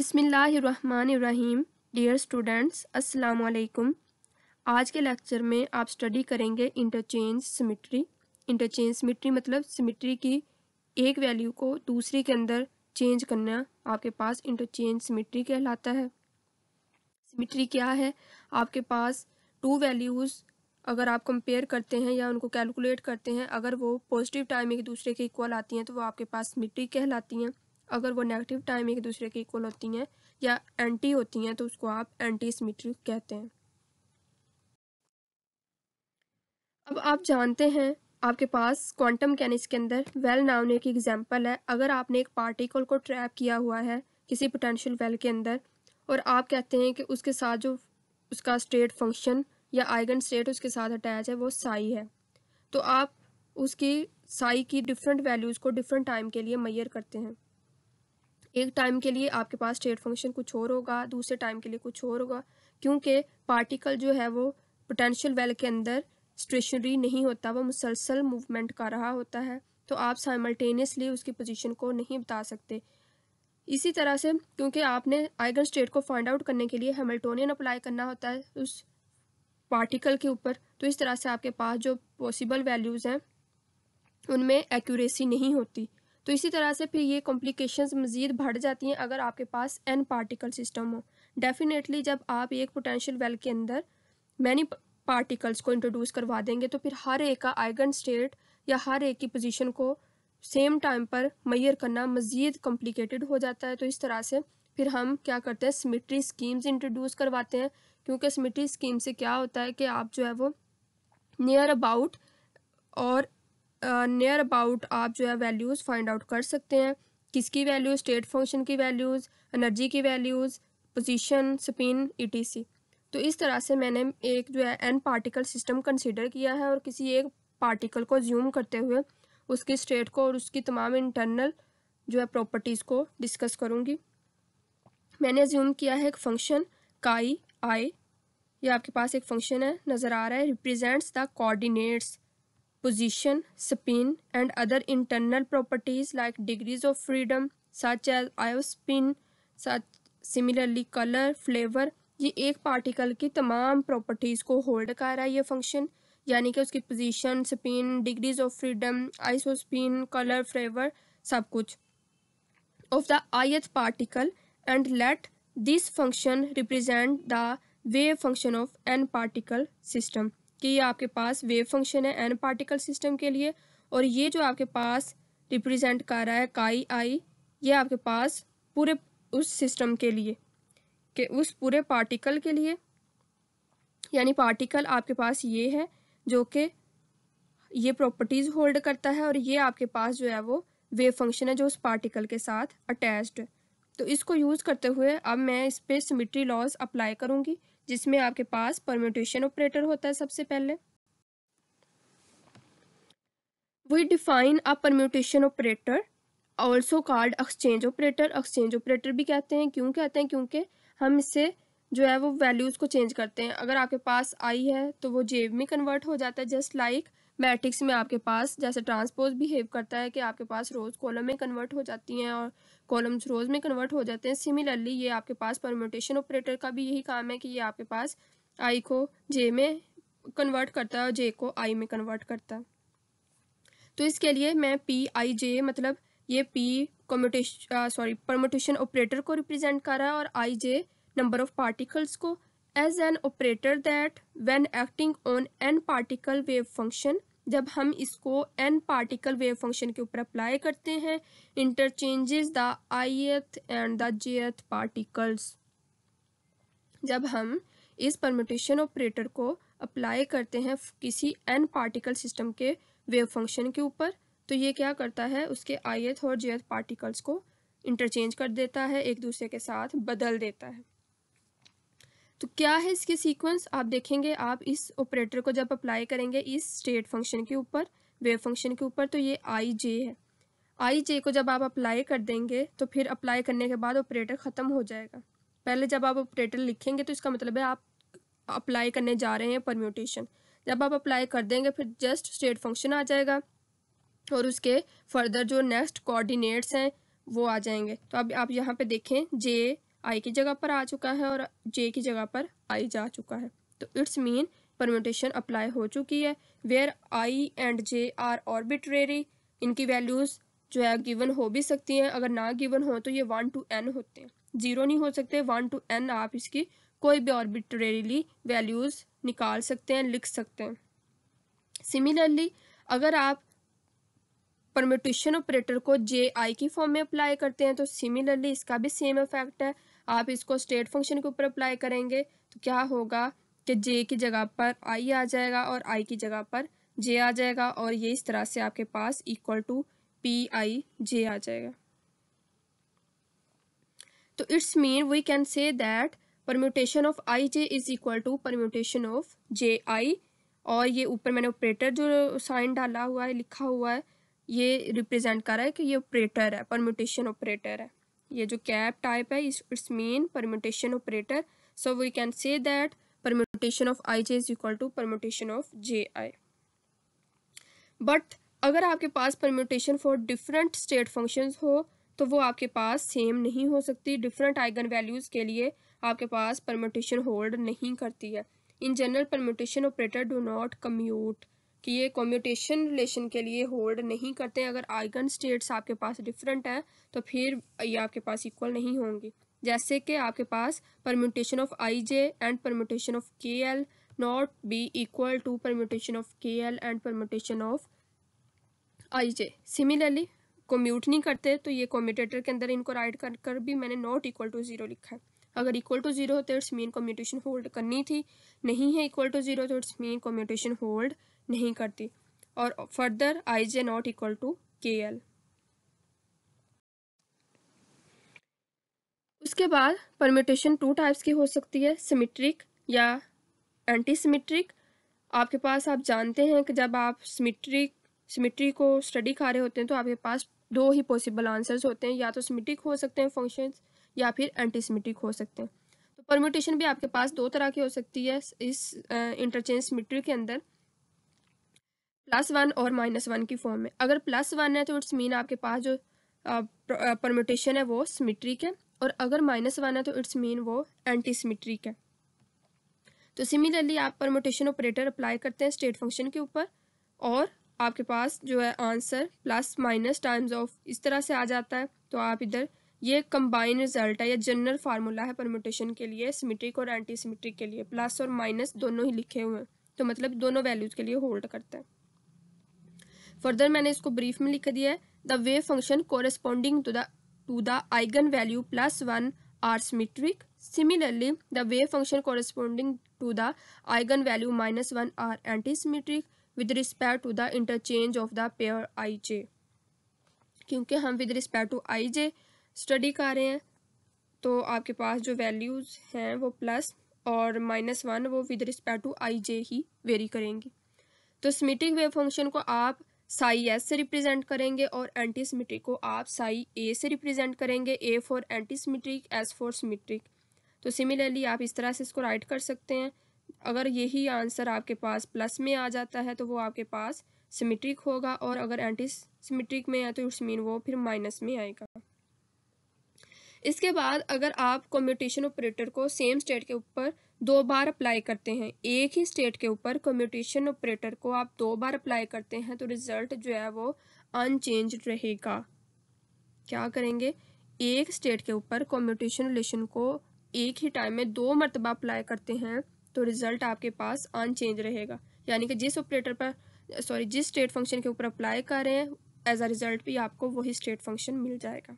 बिस्मिल्लाहिर्रहमानिर्रहीम। Dear students, अस्सलाम वालेकुम। आज के लेक्चर में आप स्टडी करेंगे इंटरचेंज सिमेट्री। इंटरचेंज सिमेट्री मतलब सिमेट्री की एक वैल्यू को दूसरे के अंदर चेंज करना आपके पास इंटरचेंज सिमेट्री कहलाता है। सिमेट्री क्या है? आपके पास टू वैल्यूज़ अगर आप कंपेयर करते हैं या उनको कैलकुलेट करते हैं, अगर वो पॉजिटिव टाइम एक दूसरे के इक्वल आती हैं तो वो आपके पास सिमेट्री कहलाती हैं। अगर वो नेगेटिव टाइम एक दूसरे के इक्वल होती हैं या एंटी होती हैं तो उसको आप एंटी सिमेट्री कहते हैं। अब आप जानते हैं आपके पास क्वांटम मैकेनिक्स के अंदर वेल नाउन एक एग्जांपल है। अगर आपने एक पार्टिकल को ट्रैप किया हुआ है किसी पोटेंशियल वेल के अंदर और आप कहते हैं कि उसके साथ जो उसका स्टेट फंक्शन या आइगन स्टेट उसके साथ अटैच है वो साई है, तो आप उसकी साई की डिफरेंट वैल्यूज़ को डिफरेंट टाइम के लिए मेजर करते हैं। एक टाइम के लिए आपके पास स्टेट फंक्शन कुछ और होगा, दूसरे टाइम के लिए कुछ और होगा, क्योंकि पार्टिकल जो है वो पोटेंशियल वेल के अंदर स्टेशनरी नहीं होता, वो मुसलसल मूवमेंट कर रहा होता है, तो आप साइमल्टेनियसली उसकी पोजीशन को नहीं बता सकते। इसी तरह से क्योंकि आपने आइगन स्टेट को फाइंड आउट करने के लिए हैमिल्टोनियन अप्लाई करना होता है उस पार्टिकल के ऊपर, तो इस तरह से आपके पास जो पॉसिबल वैल्यूज़ हैं उनमें एक्यूरेसी नहीं होती। तो इसी तरह से फिर ये कॉम्प्लिकेशंस मज़ीद बढ़ जाती हैं अगर आपके पास एन पार्टिकल सिस्टम हो। डेफिनेटली जब आप एक पोटेंशियल वेल के अंदर मैनी पार्टिकल्स को इंट्रोड्यूस करवा देंगे तो फिर हर एक का आइगन स्टेट या हर एक की पोजीशन को सेम टाइम पर मेजर करना मज़ीद कॉम्प्लिकेटेड हो जाता है। तो इस तरह से फिर हम क्या करते हैं, सिमेट्री स्कीम्स इंट्रोड्यूस करवाते हैं, क्योंकि सिमेट्री स्कीम से क्या होता है कि आप जो है वो नियर अबाउट और नियर अबाउट आप जो है वैल्यूज़ फाइंड आउट कर सकते हैं। किसकी वैल्यूज़? स्टेट फंक्शन की वैल्यूज़, एनर्जी की वैल्यूज़, पोजीशन, स्पिन, ईटीसी। तो इस तरह से मैंने एक जो है एन पार्टिकल सिस्टम कंसीडर किया है और किसी एक पार्टिकल को ज्यूम करते हुए उसकी स्टेट को और उसकी तमाम इंटरनल जो है प्रॉपर्टीज़ को डिस्कस करूँगी। मैंने ज्यूम किया है एक फंक्शन काई आई, ये आपके पास एक फंक्शन है नज़र आ रहा है, represents the coordinates, position, spin, and other internal properties like degrees of freedom such as iospin, such similarly color, flavor। ये एक पार्टिकल की तमाम प्रॉपर्टीज़ को होल्ड कर रहा है ये फंक्शन, यानी कि उसकी position, spin, degrees of freedom, isospin, colour, flavour, सब कुछ of the ith particle and let this function represent the wave function of n particle system। कि ये आपके पास वेव फंक्शन है n पार्टिकल सिस्टम के लिए और ये जो आपके पास रिप्रेजेंट कर रहा है काई आई, ये आपके पास पूरे उस सिस्टम के लिए कि उस पूरे पार्टिकल के लिए, यानी पार्टिकल आपके पास ये है जो कि ये प्रॉपर्टीज़ होल्ड करता है और ये आपके पास जो है वो वेव फंक्शन है जो उस पार्टिकल के साथ अटैच्ड है। तो इसको यूज़ करते हुए अब मैं इस पे सिमेट्री लॉज अप्लाई करूँगी, जिसमें आपके पास परम्यूटेशन ऑपरेटर होता है। सबसे पहले we define a permutation operator also called exchange operator. Exchange operator भी कहते हैं, क्यों कहते हैं? क्योंकि हम इससे जो है वो वैल्यूज़ को चेंज करते हैं। अगर आपके पास आई है तो वो जे में कन्वर्ट हो जाता है, जस्ट लाइक मैट्रिक्स में आपके पास जैसे ट्रांसपोज बिहेव करता है कि आपके पास रोज़ कॉलम में कन्वर्ट हो जाती हैं और कॉलम्स रोज़ में कन्वर्ट हो जाते हैं। सिमिलरली ये आपके पास परम्यूटेशन ऑपरेटर का भी यही काम है कि ये आपके पास आई को जे में कन्वर्ट करता है और जे को आई में कन्वर्ट करता है। तो इसके लिए मैं पी आई जे मतलब ये पी परम्यूटेशन ऑपरेटर को रिप्रेजेंट कर रहा है और i j number of particles को, as an operator that when acting on an particle wave function, जब हम इसको एन पार्टिकल वेव फंक्शन के ऊपर अप्लाई करते हैं, interchanges the ith and the जेथ पार्टिकल्स। जब हम इस परम्यूटेशन ऑपरेटर को अप्लाई करते हैं किसी एन पार्टिकल सिस्टम के वेव फंक्शन के ऊपर, तो ये क्या करता है, उसके आईथ और जेथ पार्टिकल्स को इंटरचेंज कर देता है, एक दूसरे के साथ बदल देता है। तो क्या है इसके सीक्वेंस, आप देखेंगे आप इस ऑपरेटर को जब अप्लाई करेंगे इस स्टेट फंक्शन के ऊपर, वेव फंक्शन के ऊपर, तो ये आई जे है। आई जे को जब आप अप्लाई कर देंगे तो फिर अप्लाई करने के बाद ऑपरेटर ख़त्म हो जाएगा। पहले जब आप ऑपरेटर लिखेंगे तो इसका मतलब है आप अप्लाई करने जा रहे हैं परम्यूटेशन। जब आप अप्लाई कर देंगे फिर जस्ट स्टेट फंक्शन आ जाएगा और उसके फर्दर जो नेक्स्ट कोऑर्डिनेट्स हैं वो आ जाएंगे। तो अब आप यहाँ पे देखें जे आई की जगह पर आ चुका है और जे की जगह पर आई जा चुका है। तो इट्स मीन परम्यूटेशन अप्लाई हो चुकी है, where i and j are arbitrary. इनकी वैल्यूज़ जो है गिवन हो भी सकती हैं, अगर ना गिवन हो तो ये 1 to n होते हैं, 0 नहीं हो सकते। 1 to n आप इसकी कोई भी आर्बिट्रेरीली वैल्यूज़ निकाल सकते हैं, लिख सकते हैं। सिमिलरली अगर आप परम्यूटेशन ऑपरेटर को जे आई की फॉर्म में अप्लाई करते हैं तो सिमिलरली इसका भी सेम इफेक्ट है। आप इसको स्टेट फंक्शन के ऊपर अप्लाई करेंगे तो क्या होगा कि जे की जगह पर आई आ जाएगा और आई की जगह पर जे आ जाएगा, और ये इस तरह से आपके पास equal to P I J आ जाएगा। तो it's mean we can say that permutation of I J is equal to permutation of J I. और ये ऊपर मैंने ऑपरेटर जो साइन डाला हुआ है, लिखा हुआ है, ये रिप्रेजेंट कर रहा है कि ये ऑपरेटर है, परम्यूटेशन ऑपरेटर है। ये जो कैप टाइप है it's mean permutation operator. So we can say that permutation of I J is equal to permutation of J I. But अगर आपके पास permutation for different state functions हो तो वो आपके पास सेम नहीं हो सकती। डिफरेंट आइगन वैल्यूज़ के लिए आपके पास परम्यूटेशन होल्ड नहीं करती है। In general permutation operator do not commute, कि ये कम्यूटेशन रिलेशन के लिए होल्ड नहीं करते हैं। अगर आइगन स्टेट्स आपके पास डिफरेंट है तो फिर ये आपके पास इक्वल नहीं होंगी। जैसे कि आपके पास permutation of I J and permutation of K L not be equal to permutation of K L and permutation of I J. Similarly commute नहीं करते तो ये कम्यूटेटर के अंदर इनको राइट कर कर भी मैंने नॉट इक्वल टू ज़ीरो लिखा है। अगर इक्वल टू ज़ीरो होते इट्स मीन कम्यूटेशन होल्ड करनी थी, नहीं है इक्वल टू ज़ीरो तो इट्स मीन कम्यूटेशन होल्ड नहीं करती। और further i j not equal to k l. उसके बाद परम्यूटेशन टू टाइप्स की हो सकती है, सिमेट्रिक या एंटी सिमेट्रिक। आपके पास आप जानते हैं कि जब आप सिमेट्री को स्टडी कर रहे होते हैं तो आपके पास दो ही पॉसिबल आंसर्स होते हैं, या तो सिमेट्रिक हो सकते हैं फंक्शंस या फिर एंटी सिमेट्रिक हो सकते हैं। तो परम्यूटेशन भी आपके पास दो तरह की हो सकती है इस इंटरचेंज सिमेट्री के अंदर, +1 और -1 की फॉर्म में। अगर +1 है तो इट्स मीन आपके पास जो परम्यूटेशन है वो सिमेट्रिक है, और अगर -1 है तो इट्स मीन वो एंटी सिमेट्रिक है। तो सिमिलरली आप परम्यूटेशन ऑपरेटर अप्लाई करते हैं स्टेट फंक्शन के ऊपर और आपके पास जो है answer plus minus times of इस तरह से आ जाता है। तो आप इधर ये कंबाइन रिजल्ट है या जनरल फार्मूला है परम्यूटेशन के लिए, सिमेट्रिक और एंटी सिमेट्रिक के लिए प्लस और माइनस दोनों ही लिखे हुए हैं, तो मतलब दोनों वैल्यूज़ के लिए होल्ड करता है। फर्दर मैंने इसको ब्रीफ में लिख दिया है, the wave function corresponding to the eigenvalue +1 are symmetric. Similarly, the wave function corresponding to the eigenvalue -1 are antisymmetric with respect to the interchange of the pair ij। क्योंकि हम with respect to i j study कर रहे हैं तो आपके पास जो values हैं वो प्लस और -1 वो with respect to i j ही वेरी करेंगी। तो सिमेट्रिक वेव फंक्शन को आप साई एस से रिप्रेजेंट करेंगे और एंटी सिमेट्रिक को आप साई ए से रिप्रेजेंट करेंगे, A for anti symmetric, S for symmetric. तो सिमिलरली आप इस तरह से इसको राइट कर सकते हैं। अगर यही आंसर आपके पास प्लस में आ जाता है तो वो आपके पास सिमेट्रिक होगा, और अगर एंटी सिमेट्रिक में है तो इट्स मीन वो फिर माइनस में आएगा। इसके बाद अगर आप कम्यूटेशन ऑपरेटर को सेम स्टेट के ऊपर दो बार अप्लाई करते हैं, एक ही स्टेट के ऊपर कम्यूटेशन ऑपरेटर को आप दो बार अप्लाई करते हैं तो रिजल्ट जो है वो अनचेंज्ड रहेगा। क्या करेंगे, एक स्टेट के ऊपर कम्यूटेशन रिलेशन को एक ही टाइम में दो मरतबा अप्लाई करते हैं तो रिजल्ट आपके पास अनचेंज रहेगा, यानी कि जिस ऑपरेटर पर जिस स्टेट फंक्शन के ऊपर अप्लाई कर रहे हैं एज अ रिजल्ट भी आपको वही स्टेट फंक्शन मिल जाएगा।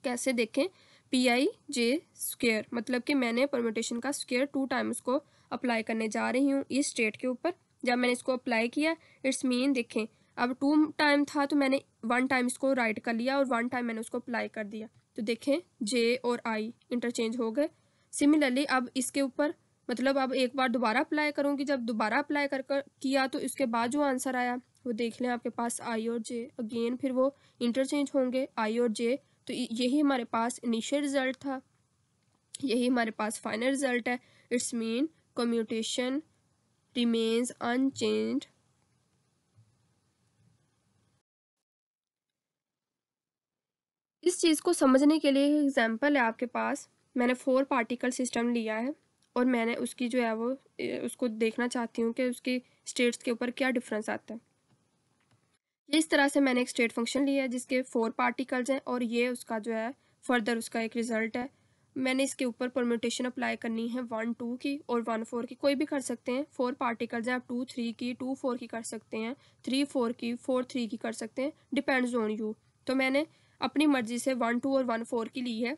कैसे देखें, पी आई जे स्क्वेयर, मतलब कि मैंने परम्यूटेशन का स्क्वेयर 2 टाइम्स को अप्लाई करने जा रही हूँ इस स्टेट के ऊपर। जब मैंने इसको अप्लाई किया इट्स मीन देखें अब 2 टाइम था तो मैंने 1 टाइम इसको राइट कर लिया और 1 टाइम मैंने उसको अप्लाई कर दिया, तो देखें जे और आई इंटरचेंज हो गए। सिमिलरली अब इसके ऊपर मतलब अब एक बार दोबारा अप्लाई करूँगी, जब दोबारा अप्लाई कर किया तो इसके बाद जो आंसर आया वो देख लें आपके पास आई और जे, अगेन फिर वो इंटरचेंज होंगे आई और जे। तो यही हमारे पास इनिशियल रिजल्ट था, यही हमारे पास फाइनल रिजल्ट है। It's mean commutation remains unchanged इस चीज़ को समझने के लिए एक एग्जांपल है आपके पास। मैंने 4 पार्टिकल सिस्टम लिया है और मैंने उसकी जो है वो उसको देखना चाहती हूँ कि उसकी स्टेट्स के ऊपर क्या डिफरेंस आता है। ये इस तरह से मैंने एक स्टेट फंक्शन लिया है जिसके 4 पार्टिकल्स हैं और ये उसका जो है फर्दर उसका एक रिजल्ट है। मैंने इसके ऊपर परम्यूटेशन अप्लाई करनी है 1 2 की और 1 4 की, कोई भी कर सकते हैं। 4 पार्टिकल्स हैं, आप 2 3 की, 2 4 की कर सकते हैं, 3 4 की, 4 3 की कर सकते हैं, डिपेंड्स ऑन यू। तो मैंने अपनी मर्जी से 1 2 और 1 4 की ली है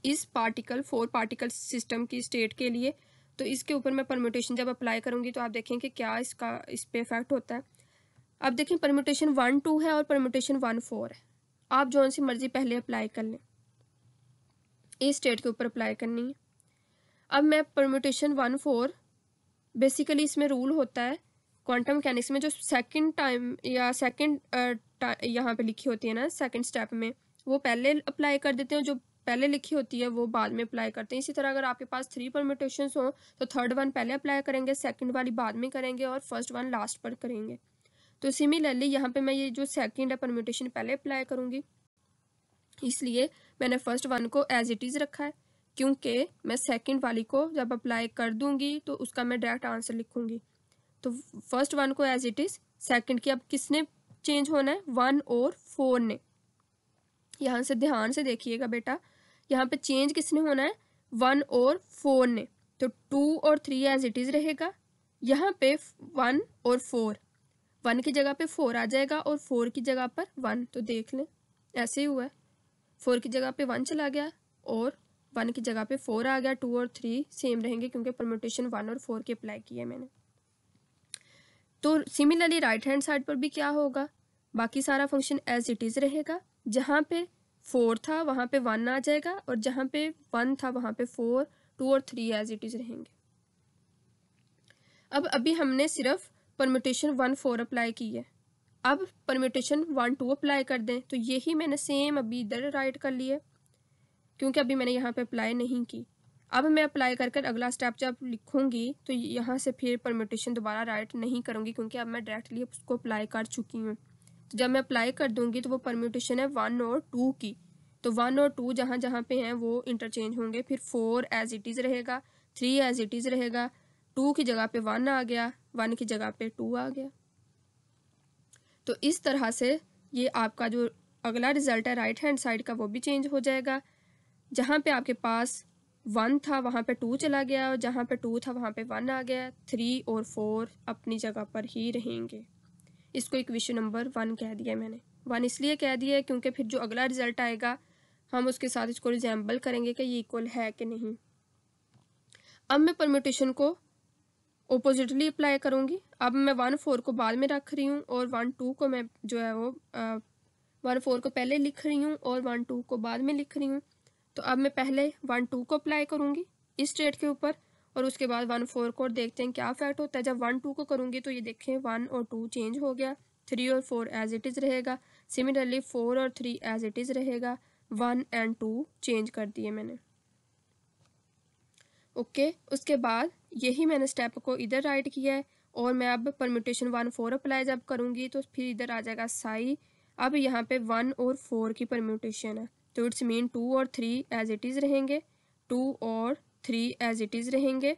इस 4 पार्टिकल सिस्टम की स्टेट के लिए। तो इसके ऊपर मैं परम्यूटेशन जब अप्लाई करूँगी तो आप देखें कि क्या इसका इस पे इफेक्ट होता है। अब देखें परम्यूटेशन 1 2 है और परम्यूटेशन 1 4 है। आप जो सी मर्जी पहले अप्लाई कर लें, इस स्टेट के ऊपर अप्लाई करनी है। अब मैं परम्यूटेशन 1 4, बेसिकली इसमें रूल होता है क्वांटम मैकेनिक्स में, जो सेकंड टाइम या सेकंड यहाँ पे लिखी होती है ना सेकंड स्टेप में, वो पहले अप्लाई कर देते हैं, जो पहले लिखी होती है वो बाद में अप्लाई करते हैं। इसी तरह अगर आपके पास 3 परम्यूटेशंस हो तो थर्ड वन पहले अप्लाई करेंगे, सेकंड वाली बाद में करेंगे और फर्स्ट वन लास्ट पर करेंगे। तो सिमिलरली यहाँ पे मैं ये जो सेकंड है परम्यूटेशन पहले अप्लाई करूँगी, इसलिए मैंने फर्स्ट वन को एज इट इज़ रखा है, क्योंकि मैं सेकंड वाली को जब अप्लाई कर दूंगी तो उसका मैं डायरेक्ट आंसर लिखूंगी। तो फर्स्ट वन को एज इट इज़, सेकंड की अब किसने चेंज होना है, 1 और 4 ने। यहाँ से ध्यान से देखिएगा बेटा, यहाँ पे चेंज किसने होना है, 1 और 4 ने। तो 2 और 3 एज इट इज़ रहेगा, यहाँ पे 1 और 4, 1 की जगह पे 4 आ जाएगा और 4 की जगह पर 1। तो देख लें ऐसे ही हुआ है, 4 की जगह पे 1 चला गया और 1 की जगह पे 4 आ गया। 2 और 3 सेम रहेंगे क्योंकि परम्यूटेशन 1 और 4 की अप्लाई की है मैंने। तो सिमिलरली राइट हैंड साइड पर भी क्या होगा, बाकी सारा फंक्शन एज इट इज़ रहेगा। जहाँ पे 4 था वहाँ पे 1 आ जाएगा और जहाँ पे 1 था वहाँ पे 4, 2 और 3 एज इट इज़ रहेंगे। अब अभी हमने सिर्फ परम्यूटेशन 1 4 अप्लाई की है। अब परम्यूटेशन 1 2 अप्लाई कर दें, तो यही मैंने सेम अभी इधर राइट कर लिया, क्योंकि अभी मैंने यहाँ पे अप्लाई नहीं की। अब मैं अप्लाई कर कर अगला स्टेप जब लिखूँगी तो यहाँ से फिर परम्यूटेशन दोबारा राइट नहीं करूँगी, क्योंकि अब मैं डायरेक्टली उसको अप्लाई कर चुकी हूँ। तो जब मैं अप्लाई कर दूँगी तो वो परम्यूटेशन है 1 और 2 की, तो 1 और 2 जहाँ जहाँ पे हैं वो इंटरचेंज होंगे। फिर 4 एज इट इज़ रहेगा, 3 एज इट इज़ रहेगा, 2 की जगह पे 1 आ गया, 1 की जगह पे 2 आ गया। तो इस तरह से ये आपका जो अगला रिजल्ट है राइट हैंड साइड का वो भी चेंज हो जाएगा। जहाँ पे आपके पास 1 था वहाँ पे 2 चला गया और जहाँ पे 2 था वहाँ पे 1 आ गया। 3 और 4 अपनी जगह पर ही रहेंगे। इसको इक्वेशन नंबर 1 कह दिया मैंने। 1 इसलिए कह दिया है क्योंकि फिर जो अगला रिजल्ट आएगा हम उसके साथ इसको रिजेंबल करेंगे कि ये इक्वल है कि नहीं। अब मैं परम्यूटेशन को ओपोजिटली अप्लाई करूँगी। अब मैं 1 4 को बाद में रख रही हूँ और 1 2 को मैं जो है वो 1 4 को पहले लिख रही हूँ और 1 2 को बाद में लिख रही हूँ। तो अब मैं पहले 1 2 को अप्लाई करूँगी इस स्टेट के ऊपर और उसके बाद 1 4 को, देखते हैं क्या इफेक्ट होता है। जब 1 2 को करूँगी तो ये देखें 1 और 2 चेंज हो गया, 3 और 4 एज इट इज़ रहेगा। सिमिलरली 4 और 3 एज इट इज़ रहेगा, 1 एंड 2 चेंज कर दिए मैंने। ओके उसके बाद यही मैंने स्टेप को इधर राइट किया है और मैं अब परम्यूटेशन 1 4 अप्लाई जब करूँगी तो फिर इधर आ जाएगा साई। अब यहाँ पे 1 और 4 की परम्यूटेशन है, तो इट्स मीन 2 और 3 एज इट इज़ रहेंगे, 2 और 3 एज इट इज़ रहेंगे,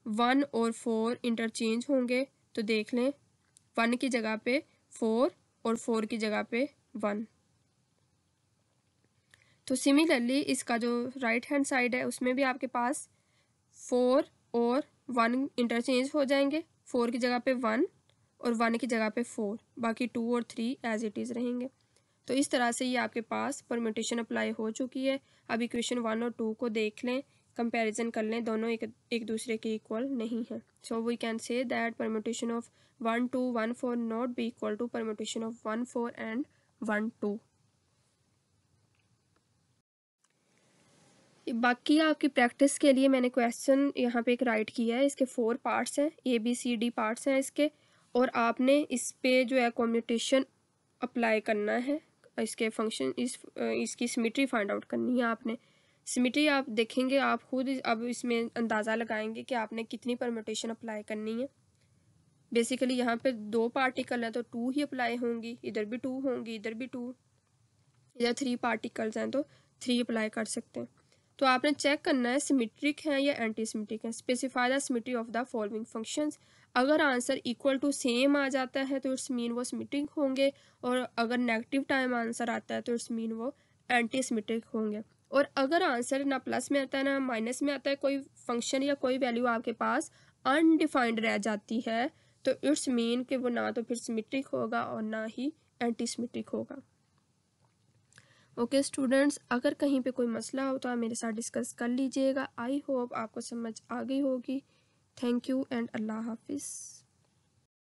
1 और 4 इंटरचेंज होंगे। तो देख लें 1 की जगह पे 4 और 4 की जगह पे 1। तो सिमिलरली इसका जो राइट हैंड साइड है उसमें भी आपके पास 4 और 1 इंटरचेंज हो जाएंगे, 4 की जगह पे 1 और 1 की जगह पे 4, बाकी 2 और 3 एज इट इज़ रहेंगे। तो इस तरह से ये आपके पास परम्यूटेशन अप्लाई हो चुकी है। अब इक्वेशन 1 और 2 को देख लें, कंपैरिजन कर लें, दोनों एक दूसरे के इक्वल नहीं है। So we can say that permutation of 1 2 1 4 not be equal to permutation of 1 4 and 1 2। बाकी आपकी प्रैक्टिस के लिए मैंने क्वेश्चन यहाँ पे एक राइट किया है। इसके 4 पार्ट्स हैं, ABCD पार्ट्स हैं इसके, और आपने इस पे जो है कम्यूटेशन अप्लाई करना है। इसके फंक्शन इसकी सिमेट्री फाइंड आउट करनी है आपने। सिमेट्री आप देखेंगे आप खुद अब इसमें अंदाज़ा लगाएंगे कि आपने कितनी परम्यूटेशन अप्लाई करनी है। बेसिकली यहाँ पे 2 पार्टिकल हैं तो 2 ही अप्लाई होंगी, इधर भी 2 होंगी, इधर भी 2। या 3 पार्टिकल्स हैं तो 3 अप्लाई कर सकते हैं। तो आपने चेक करना है सिमेट्रिक है या एंटी सिमेट्रिक है। Specify the symmetry of the following functions. अगर आंसर इक्वल टू सेम आ जाता है तो इट्स मीन वो सिमेट्रिक होंगे, और अगर नेगेटिव टाइम आंसर आता है तो इट्स मीन वो एंटी सिमेट्रिक होंगे। और अगर आंसर ना प्लस में आता है ना माइनस में आता है, कोई फंक्शन या कोई वैल्यू आपके पास अनडिफाइंड रह जाती है, तो इट्स मीन कि वो ना तो फिर सिमेट्रिक होगा और ना ही एंटी सिमेट्रिक होगा। ओके स्टूडेंट्स, अगर कहीं पे कोई मसला हो तो आप मेरे साथ डिस्कस कर लीजिएगा। आई होप आपको समझ आ गई होगी। थैंक यू एंड अल्लाह हाफिज़।